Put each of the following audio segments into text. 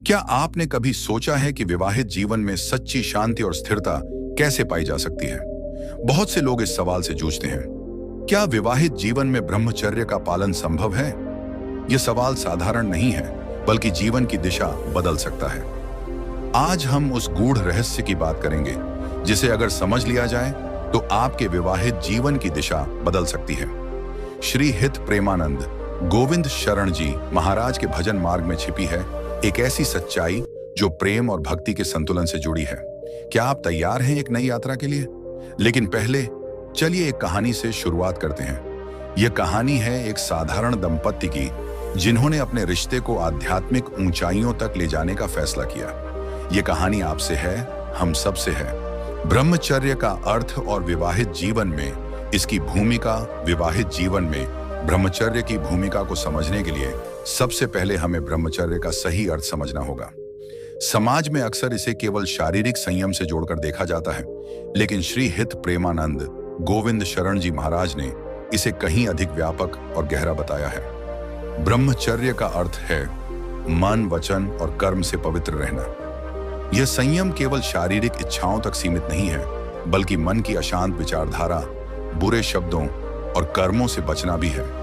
क्या आपने कभी सोचा है कि विवाहित जीवन में सच्ची शांति और स्थिरता कैसे पाई जा सकती है? बहुत से लोग इस सवाल से जूझते हैं। क्या विवाहित जीवन में ब्रह्मचर्य का पालन संभव है? यह सवाल साधारण नहीं है, बल्कि जीवन की दिशा बदल सकता है। आज हम उस गूढ़ रहस्य की बात करेंगे, जिसे अगर समझ लिया जाए तो आपके विवाहित जीवन की दिशा बदल सकती है। श्री हित प्रेमानंद गोविंद शरण जी महाराज के भजन मार्ग में छिपी है एक ऐसी सच्चाई जो प्रेम और भक्ति के संतुलन से जुड़ी है। क्या आप तैयार हैं एक नई यात्रा के लिए? लेकिन पहले चलिए एक कहानी से शुरुआत करते हैं। यह कहानी है एक साधारण दंपत्ति की, जिन्होंने अपने रिश्ते को आध्यात्मिक ऊंचाइयों तक ले जाने का फैसला किया। यह कहानी आपसे है, हम सबसे है। ब्रह्मचर्य का अर्थ और विवाहित जीवन में इसकी भूमिका। विवाहित जीवन में ब्रह्मचर्य की भूमिका को समझने के लिए सबसे पहले हमें ब्रह्मचर्य का सही अर्थ समझना होगा। समाज में अक्सर इसे केवल शारीरिक संयम से जोड़कर देखा जाता है, लेकिन श्री हित प्रेमानंद गोविंद शरण जी महाराज ने इसे कहीं अधिक व्यापक और गहरा बताया है। ब्रह्मचर्य का अर्थ है मन, वचन और कर्म से पवित्र रहना। यह संयम केवल शारीरिक इच्छाओं तक सीमित नहीं है, बल्कि मन की अशांत विचारधारा, बुरे शब्दों और कर्मों से बचना भी है।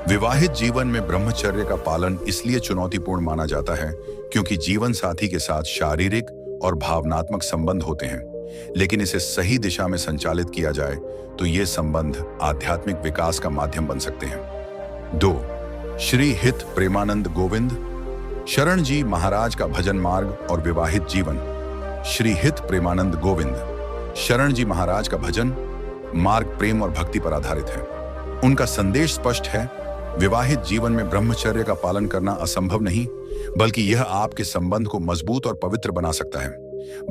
विवाहित जीवन में ब्रह्मचर्य का पालन इसलिए चुनौतीपूर्ण माना जाता है क्योंकि जीवन साथी के साथ शारीरिक और भावनात्मक संबंध होते हैं, लेकिन इसे सही दिशा में संचालित किया जाए तो ये संबंध आध्यात्मिक विकास का माध्यम बन सकते हैं। 2. श्री हित प्रेमानंद गोविंद शरण जी महाराज का भजन मार्ग और विवाहित जीवन। श्री हित प्रेमानंद गोविंद शरण जी महाराज का भजन मार्ग प्रेम और भक्ति पर आधारित है। उनका संदेश स्पष्ट है, विवाहित जीवन में ब्रह्मचर्य का पालन करना असंभव नहीं, बल्कि यह आपके संबंध को मजबूत और पवित्र बना सकता है।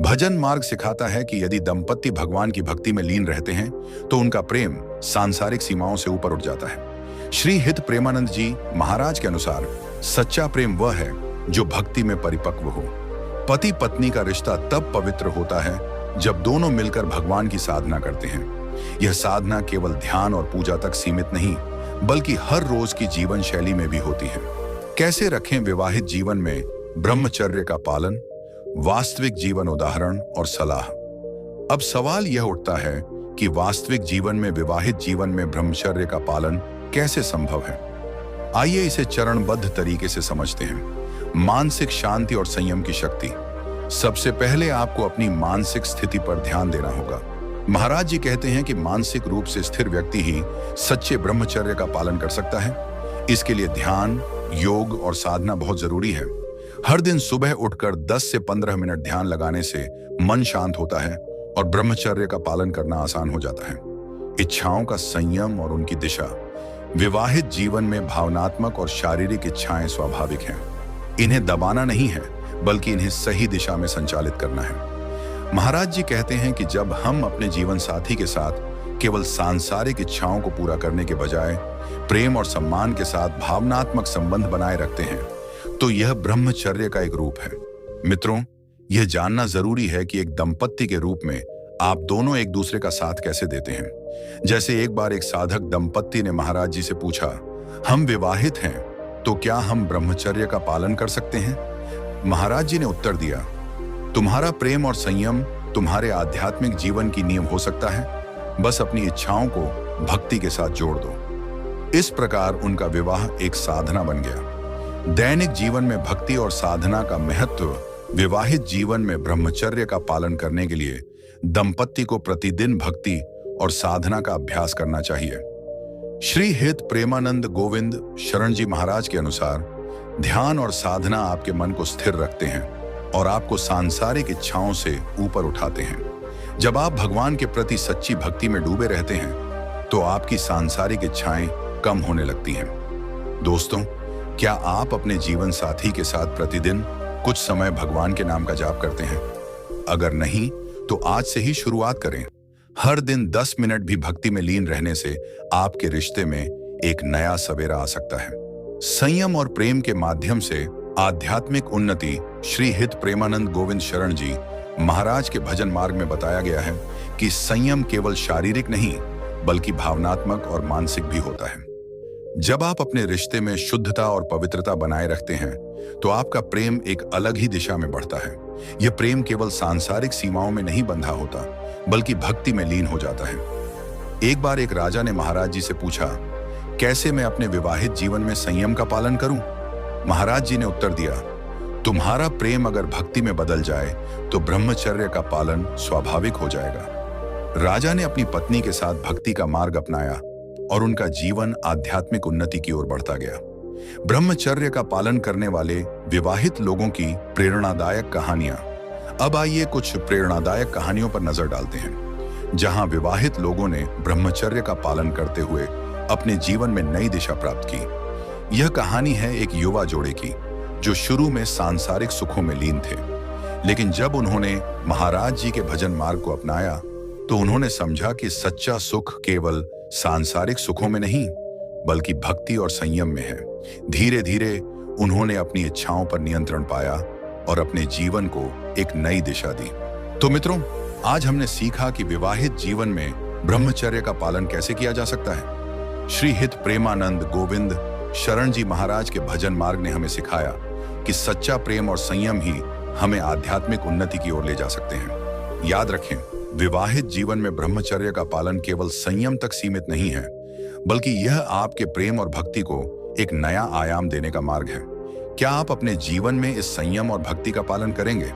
भजन मार्ग सिखाता है कि यदि दंपति भगवान की भक्ति में लीन रहते हैं तो उनका प्रेम सांसारिक सीमाओं से ऊपर उठ जाता है। श्री हित प्रेमानंद जी महाराज के अनुसार सच्चा प्रेम वह है जो भक्ति में परिपक्व हो। पति पत्नी का रिश्ता तब पवित्र होता है जब दोनों मिलकर भगवान की साधना करते हैं। यह साधना केवल ध्यान और पूजा तक सीमित नहीं, बल्कि हर रोज की जीवन शैली में भी होती है। कैसे रखें विवाहित जीवन में ब्रह्मचर्य का पालन? वास्तविक जीवन उदाहरण और सलाह। अब सवाल यह उठता है कि वास्तविक जीवन में विवाहित जीवन में ब्रह्मचर्य का पालन कैसे संभव है? आइए इसे चरणबद्ध तरीके से समझते हैं। मानसिक शांति और संयम की शक्ति। सबसे पहले आपको अपनी मानसिक स्थिति पर ध्यान देना होगा। महाराज जी कहते हैं कि मानसिक रूप से स्थिर व्यक्ति ही सच्चे ब्रह्मचर्य का पालन कर सकता है। इसके लिए ध्यान, योग और साधना बहुत जरूरी है। हर दिन सुबह उठकर 10 से 15 मिनट ध्यान लगाने से मन शांत होता है और ब्रह्मचर्य का पालन करना आसान हो जाता है। इच्छाओं का संयम और उनकी दिशा। विवाहित जीवन में भावनात्मक और शारीरिक इच्छाएं स्वाभाविक हैं। इन्हें दबाना नहीं है, बल्कि इन्हें सही दिशा में संचालित करना है। महाराज जी कहते हैं कि जब हम अपने जीवन साथी के साथ केवल सांसारिक इच्छाओं को पूरा करने के बजाय प्रेम और सम्मान के साथ भावनात्मक संबंध बनाए रखते हैं, तो यह ब्रह्मचर्य का एक रूप है। मित्रों, यह जानना जरूरी है कि एक दंपत्ति के रूप में आप दोनों एक दूसरे का साथ कैसे देते हैं। जैसे एक बार एक साधक दंपत्ति ने महाराज जी से पूछा, हम विवाहित हैं, तो क्या हम ब्रह्मचर्य का पालन कर सकते हैं? महाराज जी ने उत्तर दिया, तुम्हारा प्रेम और संयम तुम्हारे आध्यात्मिक जीवन की नींव हो सकता है, बस अपनी इच्छाओं को भक्ति के साथ जोड़ दो। इस प्रकार उनका विवाह एक साधना बन गया। दैनिक जीवन में भक्ति और साधना का महत्व। विवाहित जीवन में ब्रह्मचर्य का पालन करने के लिए दंपत्ति को प्रतिदिन भक्ति और साधना का अभ्यास करना चाहिए। श्री हित प्रेमानंद गोविंद शरण जी महाराज के अनुसार ध्यान और साधना आपके मन को स्थिर रखते हैं और आपको सांसारिक इच्छाओं से ऊपर उठाते हैं। जब आप भगवान के प्रति सच्ची भक्ति में डूबे रहते हैं तो आपकी सांसारिक इच्छाएं कम होने लगती हैं। दोस्तों, क्या आप अपने जीवन साथी के साथ प्रतिदिन कुछ समय भगवान के नाम का जाप करते हैं? अगर नहीं, तो आज से ही शुरुआत करें। हर दिन 10 मिनट भी भक्ति में लीन रहने से आपके रिश्ते में एक नया सवेरा आ सकता है। संयम और प्रेम के माध्यम से आध्यात्मिक उन्नति। श्री हित प्रेमानंद गोविंद शरण जी महाराज के भजन मार्ग में बताया गया है कि संयम केवल शारीरिक नहीं, बल्कि भावनात्मक और मानसिक भी होता है। जब आप अपने रिश्ते में शुद्धता और पवित्रता बनाए रखते हैं तो आपका प्रेम एक अलग ही दिशा में बढ़ता है। यह प्रेम केवल सांसारिक सीमाओं में नहीं बंधा होता, बल्कि भक्ति में लीन हो जाता है। एक बार एक राजा ने महाराज जी से पूछा, कैसे मैं अपने विवाहित जीवन में संयम का पालन करूं? महाराज जी ने उत्तर दिया, तुम्हारा प्रेम अगर भक्ति में बदल जाए तो ब्रह्मचर्य का पालन स्वाभाविक हो जाएगा। राजा ने अपनी पत्नी के साथ भक्ति का मार्ग अपनाया और उनका जीवन आध्यात्मिक उन्नति की ओर बढ़ता गया। ब्रह्मचर्य का पालन करने वाले विवाहित लोगों की प्रेरणादायक कहानियां। अब आइए कुछ प्रेरणादायक कहानियों पर नजर डालते हैं, जहां विवाहित लोगों ने ब्रह्मचर्य का पालन करते हुए अपने जीवन में नई दिशा प्राप्त की। यह कहानी है एक युवा जोड़े की, जो शुरू में सांसारिक सुखों में लीन थे, लेकिन जब उन्होंने महाराज जी के भजन मार्ग को अपनाया तो उन्होंने समझा कि सच्चा सुख केवल सांसारिक सुखों में नहीं, बल्कि भक्ति और संयम में है। धीरे धीरे उन्होंने अपनी इच्छाओं पर नियंत्रण पाया और अपने जीवन को एक नई दिशा दी। तो मित्रों, आज हमने सीखा कि विवाहित जीवन में ब्रह्मचर्य का पालन कैसे किया जा सकता है। श्री हित प्रेमानंद गोविंद शरण जी महाराज के भजन मार्ग ने हमें सिखाया कि सच्चा प्रेम और संयम ही हमें आध्यात्मिक उन्नति की ओर ले जा सकते हैं। याद रखें, विवाहित जीवन में ब्रह्मचर्य का पालन केवल संयम तक सीमित नहीं है, बल्कि यह आपके प्रेम और भक्ति को एक नया आयाम देने का मार्ग है। क्या आप अपने जीवन में इस संयम और भक्ति का पालन करेंगे?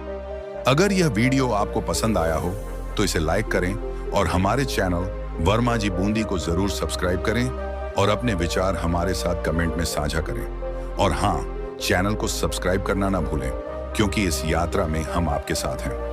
अगर यह वीडियो आपको पसंद आया हो तो इसे लाइक करें और हमारे चैनल वर्मा जी बूंदी को जरूर सब्सक्राइब करें और अपने विचार हमारे साथ कमेंट में साझा करें। और हाँ, चैनल को सब्सक्राइब करना ना भूलें, क्योंकि इस यात्रा में हम आपके साथ हैं।